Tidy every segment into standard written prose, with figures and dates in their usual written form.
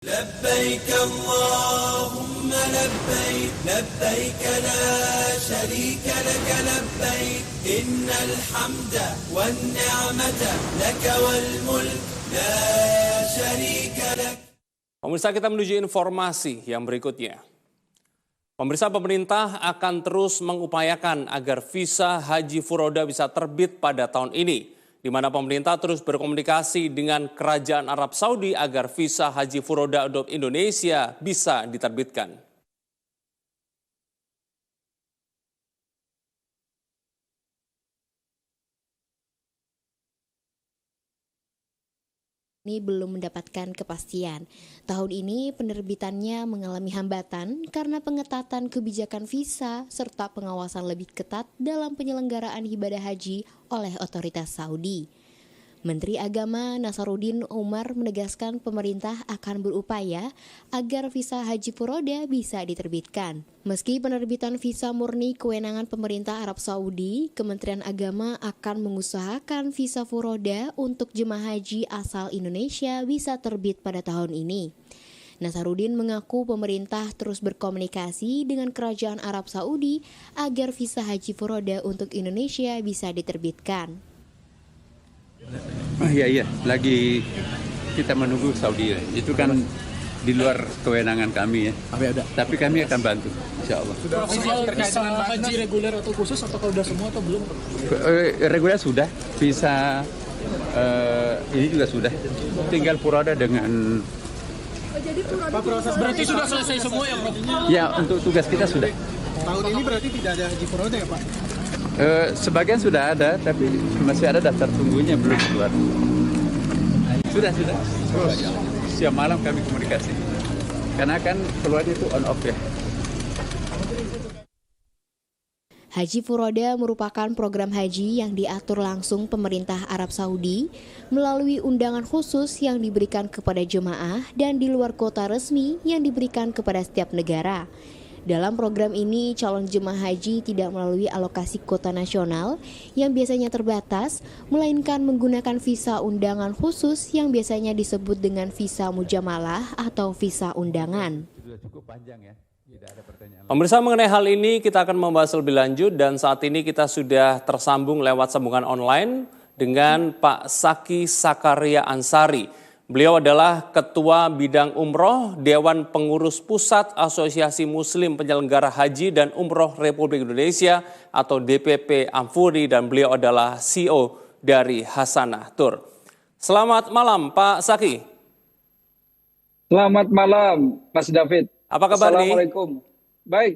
لبيك اللهم لبيك لبيك لا شريك لك لبيك إن الحمد والنعمة لك والملك لا شريك لك. Pemirsa, kita menuju informasi yang berikutnya. Pemirsa, pemerintah akan terus mengupayakan agar visa haji furoda bisa terbit pada tahun ini, di mana pemerintah terus berkomunikasi dengan Kerajaan Arab Saudi agar visa haji furoda untuk Indonesia bisa diterbitkan. Ini belum mendapatkan kepastian. Tahun ini penerbitannya mengalami hambatan karena pengetatan kebijakan visa serta pengawasan lebih ketat dalam penyelenggaraan ibadah haji oleh otoritas Saudi. Menteri Agama Nasaruddin Umar menegaskan pemerintah akan berupaya agar visa haji furoda bisa diterbitkan. Meski penerbitan visa murni kewenangan pemerintah Arab Saudi, Kementerian Agama akan mengusahakan visa furoda untuk jemaah haji asal Indonesia bisa terbit pada tahun ini. Nasaruddin mengaku pemerintah terus berkomunikasi dengan Kerajaan Arab Saudi agar visa haji furoda untuk Indonesia bisa diterbitkan. Iya, lagi kita menunggu Saudi. Itu kan di luar kewenangan kami ya. Tapi kami akan bantu, insya Allah. Sudah terkait dengan haji reguler atau khusus atau kalau sudah semua atau belum? Reguler sudah, visa ini juga sudah. Tinggal furoda dengan. Pak, proses berarti sudah selesai semua ya, Pak? Ya, untuk tugas kita sudah. Tahun ini berarti tidak ada haji furoda ya, Pak? Sebagian sudah ada, tapi masih ada daftar tunggunya belum keluar. Sudah. Terus siang malam kami komunikasi. Karena kan keluar itu on off ya. Haji furoda merupakan program haji yang diatur langsung pemerintah Arab Saudi melalui undangan khusus yang diberikan kepada jemaah dan di luar kuota resmi yang diberikan kepada setiap negara. Dalam program ini, calon jemaah haji tidak melalui alokasi kuota nasional yang biasanya terbatas, melainkan menggunakan visa undangan khusus yang biasanya disebut dengan visa mujamalah atau visa undangan. Pemirsa, mengenai hal ini kita akan membahas lebih lanjut dan saat ini kita sudah tersambung lewat sambungan online dengan Pak Saki Sakaria Ansari. Beliau adalah Ketua Bidang Umroh Dewan Pengurus Pusat Asosiasi Muslim Penyelenggara Haji dan Umroh Republik Indonesia atau DPP Ampuri dan beliau adalah CEO dari Hasanah Tour. Selamat malam Pak Saki. Selamat malam Mas David. Apa kabar nih? Assalamualaikum. Baik.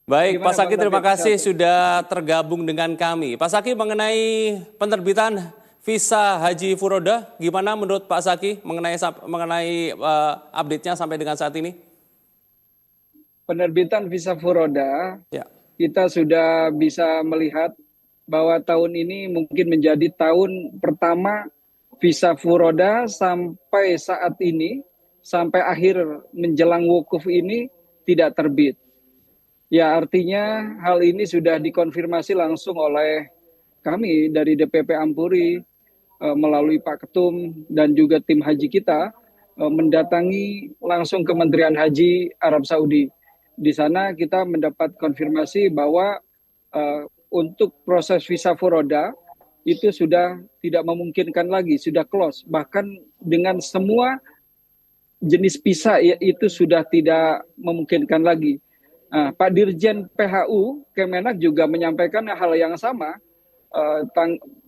Baik, Gimana, Pak Saki, terima David? kasih sudah tergabung dengan kami. Pak Saki, mengenai penerbitan visa haji furoda, gimana menurut Pak Saki mengenai update-nya sampai dengan saat ini? Penerbitan visa furoda, Ya. kita sudah bisa melihat bahwa tahun ini mungkin menjadi tahun pertama visa furoda sampai saat ini, sampai akhir menjelang wukuf ini tidak terbit. Ya, artinya hal ini sudah dikonfirmasi langsung oleh kami dari DPP Ampuri, melalui Pak Ketum dan juga tim haji kita mendatangi langsung Kementerian Haji Arab Saudi. Di sana kita mendapat konfirmasi bahwa untuk proses visa furoda itu sudah tidak memungkinkan lagi, sudah close. Bahkan dengan semua jenis visa itu sudah tidak memungkinkan lagi. Pak Dirjen PHU Kemenak juga menyampaikan hal yang sama.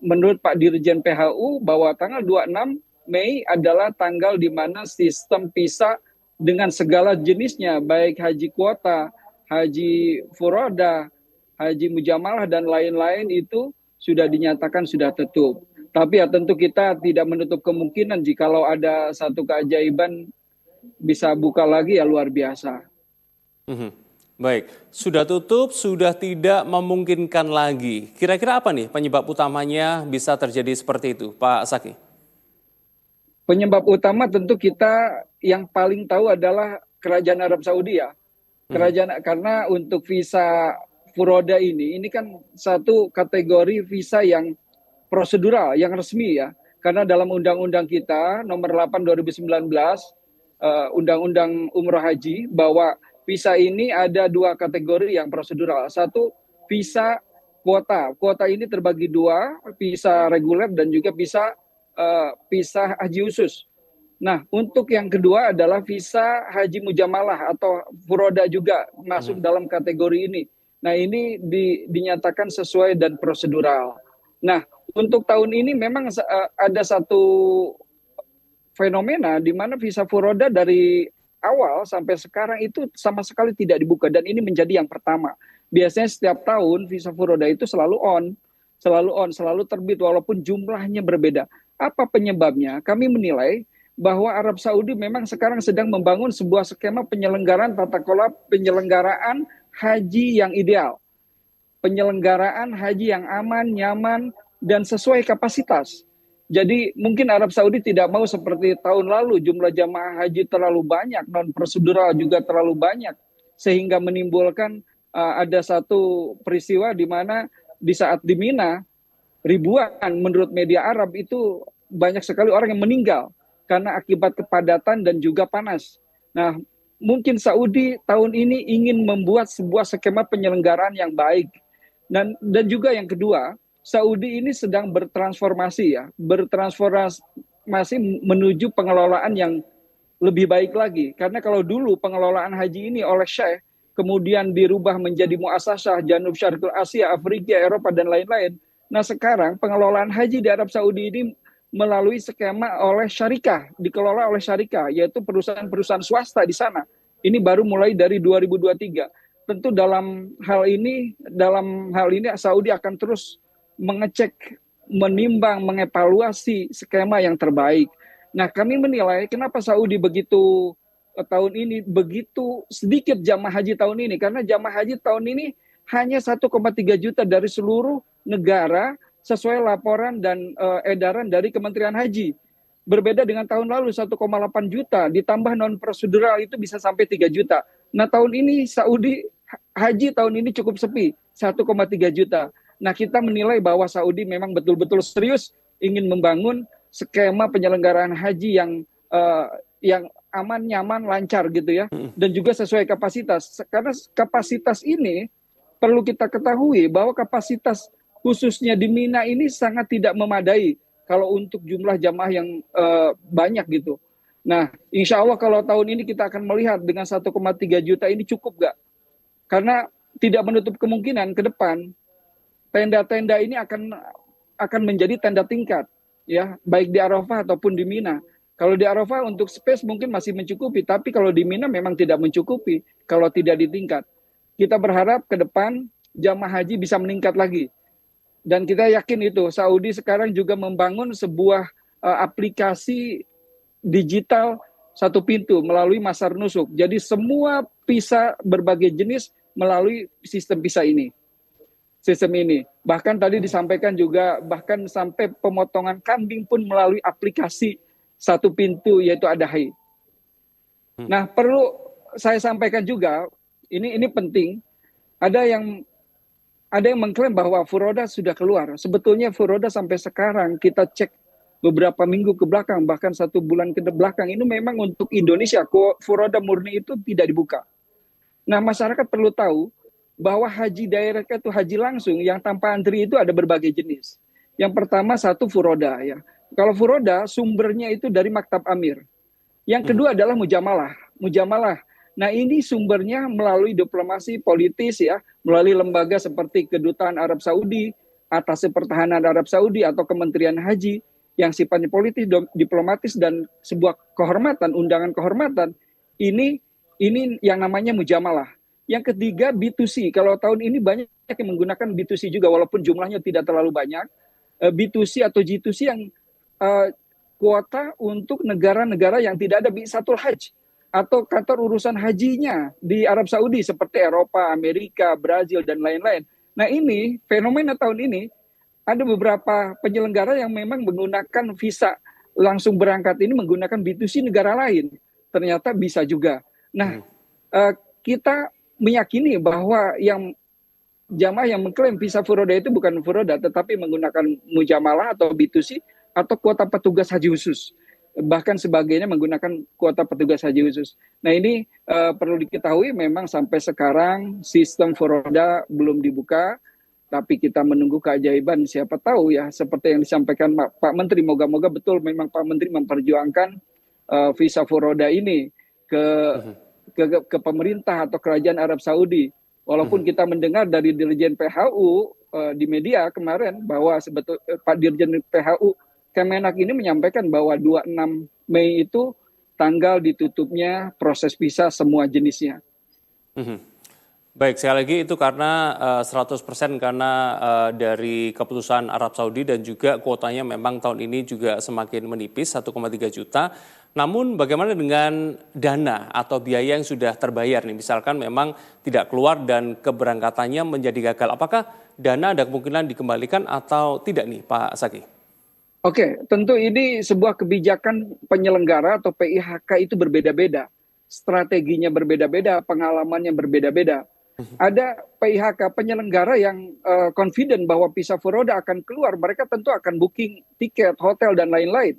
Menurut Pak Dirjen PHU bahwa tanggal 26 Mei adalah tanggal di mana sistem visa dengan segala jenisnya, baik haji kuota, haji furoda, haji mujamalah dan lain-lain itu sudah dinyatakan sudah tutup. Tapi ya tentu kita tidak menutup kemungkinan jikalau ada satu keajaiban bisa buka lagi ya luar biasa. Baik, sudah tutup, sudah tidak memungkinkan lagi. Kira-kira apa nih penyebab utamanya bisa terjadi seperti itu, Pak Saki? Penyebab utama tentu kita yang paling tahu adalah Kerajaan Arab Saudi ya. Karena untuk visa furoda ini kan satu kategori visa yang prosedural, yang resmi ya. Karena dalam undang-undang kita nomor 8 2019 Undang-Undang Umroh Haji bahwa visa ini ada 2 kategori yang prosedural. Satu, visa kuota. Kuota ini terbagi 2, visa reguler dan juga visa haji khusus. Nah, untuk yang kedua adalah visa haji mujamalah atau furoda juga masuk dalam kategori ini. Nah, ini dinyatakan sesuai dan prosedural. Nah, untuk tahun ini memang ada satu fenomena di mana visa furoda dari awal sampai sekarang itu sama sekali tidak dibuka, dan ini menjadi yang pertama. Biasanya setiap tahun visa furoda itu selalu terbit walaupun jumlahnya berbeda. Apa penyebabnya? Kami menilai bahwa Arab Saudi memang sekarang sedang membangun sebuah skema penyelenggaraan tata kelola penyelenggaraan haji yang ideal. Penyelenggaraan haji yang aman, nyaman, dan sesuai kapasitas. Jadi mungkin Arab Saudi tidak mau seperti tahun lalu, jumlah jamaah haji terlalu banyak, non-prosedural juga terlalu banyak, sehingga menimbulkan ada satu peristiwa di mana di saat di Mina, ribuan menurut media Arab itu banyak sekali orang yang meninggal karena akibat kepadatan dan juga panas. Nah, mungkin Saudi tahun ini ingin membuat sebuah skema penyelenggaraan yang baik. Dan juga yang kedua, Saudi ini sedang bertransformasi menuju pengelolaan yang lebih baik lagi. Karena kalau dulu pengelolaan haji ini oleh Syekh, kemudian dirubah menjadi muasasah Janub Syarqul Asia, Afrika, Eropa, dan lain-lain. Nah, sekarang pengelolaan haji di Arab Saudi ini melalui skema oleh syarikah, dikelola oleh syarikah, yaitu perusahaan-perusahaan swasta di sana. Ini baru mulai dari 2023. Tentu dalam hal ini Saudi akan terus mengecek, menimbang, mengevaluasi skema yang terbaik. Nah, kami menilai kenapa Saudi tahun ini begitu sedikit jamaah haji tahun ini, karena jamaah haji tahun ini hanya 1,3 juta dari seluruh negara sesuai laporan dan edaran dari Kementerian Haji. Berbeda dengan tahun lalu 1,8 juta, ditambah non-prosedural itu bisa sampai 3 juta. Nah, tahun ini Saudi haji tahun ini cukup sepi, 1,3 juta. Nah, kita menilai bahwa Saudi memang betul-betul serius ingin membangun skema penyelenggaraan haji yang aman, nyaman, lancar gitu ya, dan juga sesuai kapasitas. Karena kapasitas ini perlu kita ketahui bahwa kapasitas khususnya di Mina ini sangat tidak memadai kalau untuk jumlah jamaah yang banyak gitu. Nah, insya Allah kalau tahun ini kita akan melihat dengan 1,3 juta ini cukup nggak? Karena tidak menutup kemungkinan ke depan tenda-tenda ini akan menjadi tenda tingkat, ya, baik di Arafah ataupun di Mina. Kalau di Arafah untuk space mungkin masih mencukupi, tapi kalau di Mina memang tidak mencukupi kalau tidak di tingkat. Kita berharap ke depan jamaah haji bisa meningkat lagi. Dan kita yakin itu, Saudi sekarang juga membangun sebuah aplikasi digital satu pintu melalui Masar Nusuk. Jadi semua visa berbagai jenis melalui sistem visa ini. Bahkan tadi disampaikan juga, bahkan sampai pemotongan kambing pun melalui aplikasi satu pintu, yaitu Adahi. Nah, perlu saya sampaikan juga, ini penting, ada yang mengklaim bahwa furoda sudah keluar. Sebetulnya furoda sampai sekarang kita cek beberapa minggu ke belakang, bahkan 1 bulan ke belakang, ini memang untuk Indonesia, furoda murni itu tidak dibuka. Nah, masyarakat perlu tahu bahwa haji direct itu haji langsung yang tanpa antri itu ada berbagai jenis. Yang pertama satu furoda ya. Kalau furoda sumbernya itu dari Maktab Amir. Yang kedua adalah mujamalah. Nah, ini sumbernya melalui diplomasi politis ya, melalui lembaga seperti Kedutaan Arab Saudi, Atasé Pertahanan Arab Saudi atau Kementerian Haji yang sifatnya politis, diplomatis dan sebuah kehormatan, undangan kehormatan. Ini yang namanya mujamalah. Yang ketiga B2C. Kalau tahun ini banyak yang menggunakan B2C juga walaupun jumlahnya tidak terlalu banyak. B2C atau G2C yang kuota untuk negara-negara yang tidak ada bi'satul hajj atau kantor urusan hajinya di Arab Saudi seperti Eropa, Amerika, Brazil dan lain-lain. Nah, ini fenomena tahun ini ada beberapa penyelenggara yang memang menggunakan visa langsung berangkat ini menggunakan B2C negara lain. Ternyata bisa juga. Nah, kita meyakini bahwa yang jamaah yang mengklaim visa furoda itu bukan furoda, tetapi menggunakan mujamalah atau B2C atau kuota petugas haji khusus. bahkan sebagainya menggunakan kuota petugas haji khusus. Nah ini perlu diketahui memang sampai sekarang sistem Furoda belum dibuka, tapi kita menunggu keajaiban. Siapa tahu ya, seperti yang disampaikan Pak Menteri, moga-moga betul memang Pak Menteri memperjuangkan visa Furoda ini ke pemerintah atau kerajaan Arab Saudi. Walaupun kita mendengar dari Dirjen PHU di media kemarin bahwa Pak Dirjen PHU Kemenak ini menyampaikan bahwa 26 Mei itu tanggal ditutupnya proses visa semua jenisnya. Baik, sekali lagi itu karena 100% karena dari keputusan Arab Saudi dan juga kuotanya memang tahun ini juga semakin menipis, 1,3 juta. Namun bagaimana dengan dana atau biaya yang sudah terbayar nih? Misalkan memang tidak keluar dan keberangkatannya menjadi gagal. Apakah dana ada kemungkinan dikembalikan atau tidak nih Pak Saki? Oke, tentu ini sebuah kebijakan penyelenggara atau PIHK itu berbeda-beda. Strateginya berbeda-beda, pengalamannya berbeda-beda. Ada PIHK penyelenggara yang confident bahwa visa Furoda akan keluar, mereka tentu akan booking tiket, hotel, dan lain-lain.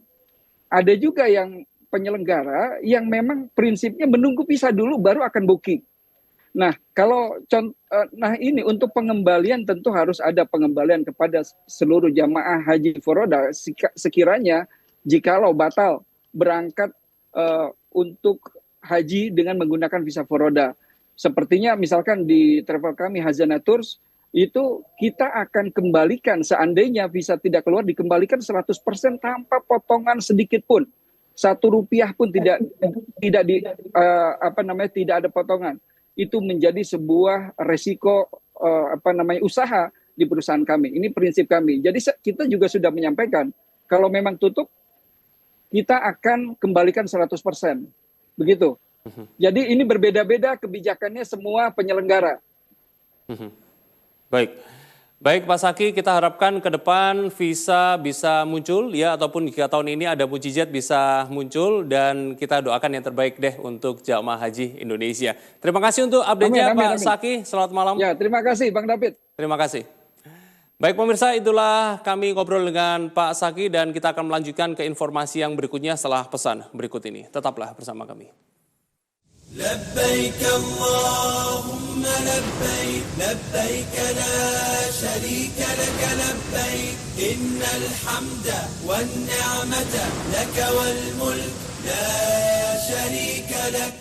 Ada juga yang penyelenggara yang memang prinsipnya menunggu visa dulu baru akan booking. Nah, ini untuk pengembalian tentu harus ada pengembalian kepada seluruh jamaah haji Furoda sekiranya jikalau batal berangkat untuk haji dengan menggunakan visa Furoda. Sepertinya misalkan di travel kami Hazana Tours itu kita akan kembalikan seandainya visa tidak keluar, dikembalikan 100% tanpa potongan sedikit pun. Rp1 pun tidak ada potongan. Itu menjadi sebuah resiko usaha di perusahaan kami. Ini prinsip kami. Jadi kita juga sudah menyampaikan kalau memang tutup kita akan kembalikan 100%. Begitu. Jadi ini berbeda-beda kebijakannya semua penyelenggara. Baik Pak Saki, kita harapkan ke depan visa bisa muncul ya, ataupun jika tahun ini ada mukjizat bisa muncul, dan kita doakan yang terbaik deh untuk jamaah haji Indonesia. Terima kasih untuk update-nya Pak Saki, selamat malam. Ya, terima kasih Bang David. Terima kasih. Baik pemirsa, itulah kami ngobrol dengan Pak Saki dan kita akan melanjutkan ke informasi yang berikutnya setelah pesan berikut ini. Tetaplah bersama kami. لبيك اللهم لبيك لبيك لا شريك لك لبيك إن الحمد والنعمة لك والملك لا شريك لك